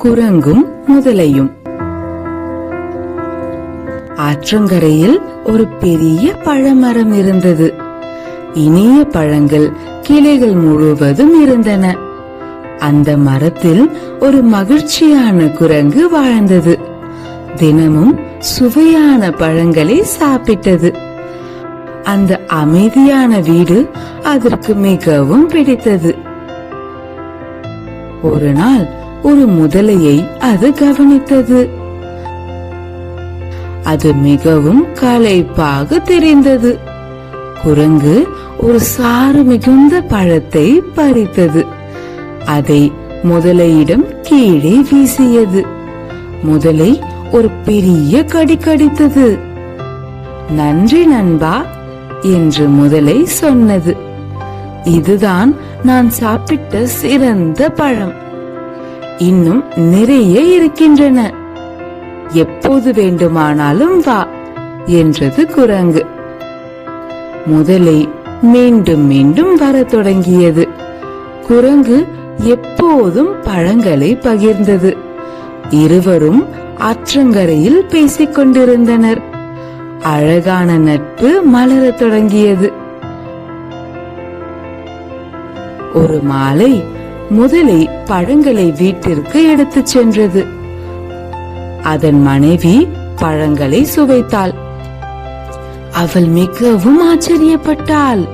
குரங்கும் முதலையும். ஆற்றங்கரையில் ஒரு பெரிய பழமரம் இருந்தது. இனிய பழங்கள் கிளைகள் முழுவதும் இருந்தன. அந்த மரத்தில் ஒரு மகிழ்ச்சியான குரங்கு வாழ்ந்தது. தினமும் சுவையான பழங்களை சாப்பிட்டது. அந்த அமைதியான வீடு அதற்கு மிகவும் பிடித்தது. ஒரு நாள் ஒரு முதலையை அது கவனித்தது. அது மிகவும் களைப்பாக தெரிந்தது. குரங்கு ஒரு சாறு மிகுந்த பழத்தை பறித்தது. அதை முதலையிடம் கீழே வீசியது. முதலை ஒரு பெரிய கடி கடித்தது. நன்றி நண்பா என்று முதலை சொன்னது. இதுதான் நான் சாப்பிட்ட சிறந்த பழம். இன்னும் நிறைய இருக்கின்றன. எப்போது வேண்டுமானாலும் வா என்றது குரங்கு. முதலை மீண்டும் மீண்டும் வரத் தொடங்கியது. குரங்கு எப்போதும் பழங்களை பகிர்ந்தது. இருவரும் ஆற்றங்கரையில் பேசிக் கொண்டிருந்தனர். அழகான நட்பு மலரத் தொடங்கியது. ஒரு மாலை முதலை பழங்களை வீட்டிற்கு எடுத்துச் சென்றது. அதன் மனைவி பழங்களை சுவைத்தாள். அவள் மிகவும் ஆச்சரியப்பட்டாள்.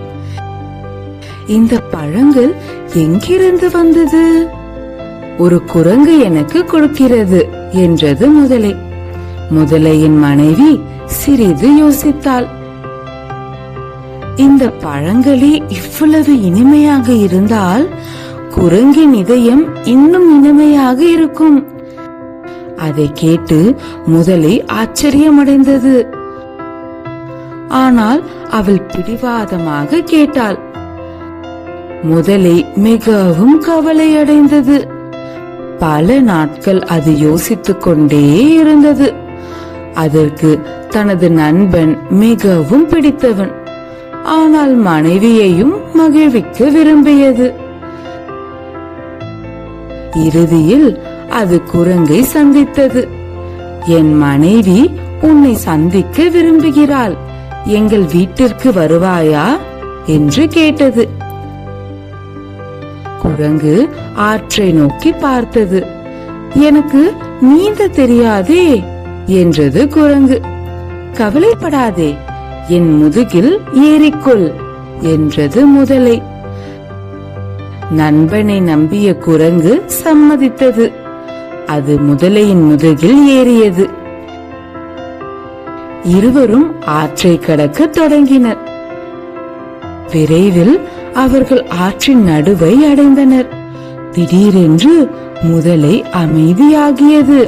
இந்த பழங்கள் எங்கிருந்து வந்தது? ஒரு குரங்கு எனக்கு கொடுக்கிறது என்றது முதலை. முதலையின் மனைவி சிறிது யோசித்தாள். இந்த பழங்களே இவ்வளவு இனிமையாக இருந்தால் குரங்கின் இதயம் இன்னும் இனிமையாக இருக்கும். அதை கேட்டு முதலை ஆச்சரியமடைந்தது. ஆனால் அவள் பிடிவாதமாக கேட்டாள். முதலை மிகவும் கவலையடைந்தது. பல நாட்கள் அது யோசித்துக் கொண்டே இருந்தது. அதற்கு தனது நண்பன் மிகவும் பிடித்தவன். ஆனால் மனைவியையும் மகிழ்விக்க விரும்பியது. இறுதியில் அது குரங்கை சந்தித்தது. என் மனைவி உன்னை சந்திக்க விரும்புகிறாள். எங்கள் வீட்டிற்கு வருவாயா என்று கேட்டது. குரங்கு ஆற்றை நோக்கி பார்த்தது. எனக்கு நீந்த தெரியாதே என்றது குரங்கு. கவலைப்படாதே, என் முதுகில் ஏறிக்கொள் என்றது முதலை. நண்பனை நம்பிய குரங்கு சம்மதித்தது. அது முதலையின் முதுகில் ஏறியது. இருவரும் ஆற்றை கடக்க தொடங்கினர். விரைவில் அவர்கள் ஆற்றின் நடுவை அடைந்தனர். திடீரென்று முதலை அமைதியாகியது.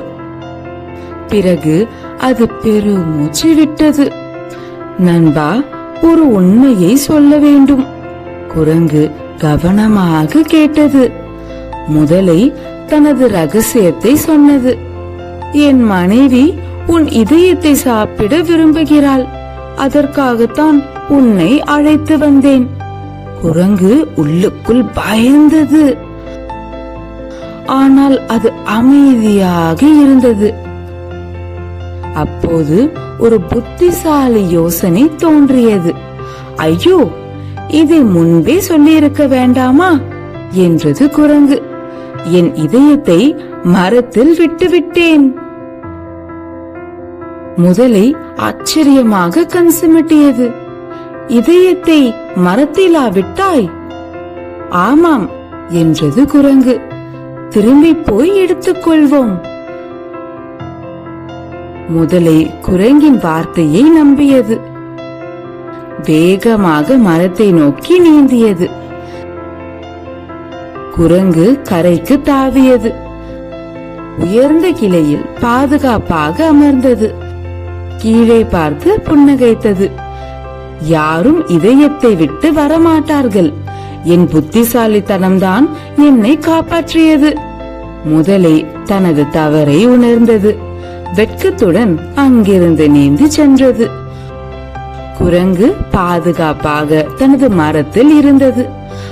பிறகு அது பெருமூச்சு விட்டது. நண்பா, ஒரு உண்மையை சொல்ல வேண்டும். குரங்கு கவனமாக கேட்டது. முதலை தனது ரகசியத்தை சொன்னது. என் மனைவி உன் இதயத்தை சாப்பிட விரும்புகிறாள். அதற்காகத்தான் உன்னை அழைத்து வந்தேன். குரங்கு உள்ளுக்குள் பயந்தது. ஆனால் அது அமைதியாக இருந்தது. அப்போது ஒரு புத்திசாலி யோசனை தோன்றியது. ஐயோ, இதை முன்பே சொல்லியிருக்க வேண்டாமா என்றது குரங்கு. என் இதயத்தை மரத்தில் விட்டுவிட்டேன். முதலை ஆச்சரியமாக கண் சிமிட்டியது. இதயத்தை மரத்திலா விட்டாய்? ஆமாம் என்றது குரங்கு. திரும்பி போய் எடுத்துக்கொள்வோம். முதலை குரங்கின் வார்த்தையை நம்பியது. வேகமாக மரத்தை நோக்கி நீந்தியது. குரங்கு கரைக்கு தாவியது. உயர்ந்த கிளையில் பாதுகாப்பாக அமர்ந்தது. கீழே பார்த்து புன்னகைத்தது. யாரும் இதயத்தை விட்டு வரமாட்டார்கள். என் புத்திசாலித்தனம்தான் என்னை காப்பாற்றியது. முதலை தனது தவறை உணர்ந்தது. வெட்கத்துடன் அங்கிருந்து நீந்தி சென்றது. குரங்கு பாதுகாப்பாக தனது மரத்தில் இருந்தது.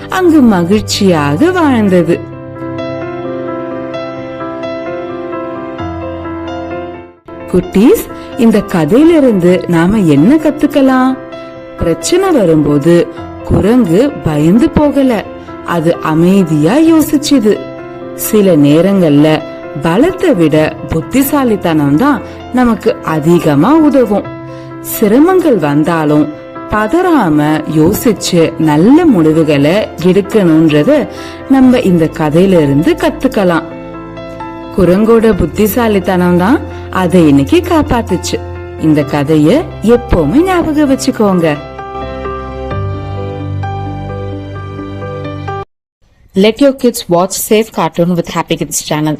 அங்கு மகிழ்ச்சியாக வாழ்ந்தது. குட்டீஸ், இந்த கதையிலிருந்து நாம என்ன கத்துக்கலாம்? பிரச்சனை வரும்போது குரங்கு பயந்து போகல, அது அமைதியா யோசிச்சுது. சில நேரங்கள்ல பலத்தை விட புத்திசாலித்தனம் தான் நமக்கு அதிகமா உதவும். சிரமங்கள் வந்தாலும் பதறாம யோசிச்சு நல்ல முடிவுகளை எடுக்கணும்ன்றத நம்ம இந்த கதையில இருந்து கத்துக்கலாம். குரங்கோட புத்திசாலித்தனம் தான் அதை இன்னைக்கு காப்பாத்துச்சு. இந்த கதைய எப்பவுமே ஞாபகம் வச்சுக்கோங்க. Let your kids watch Safe Cartoon with Happy Kids channel.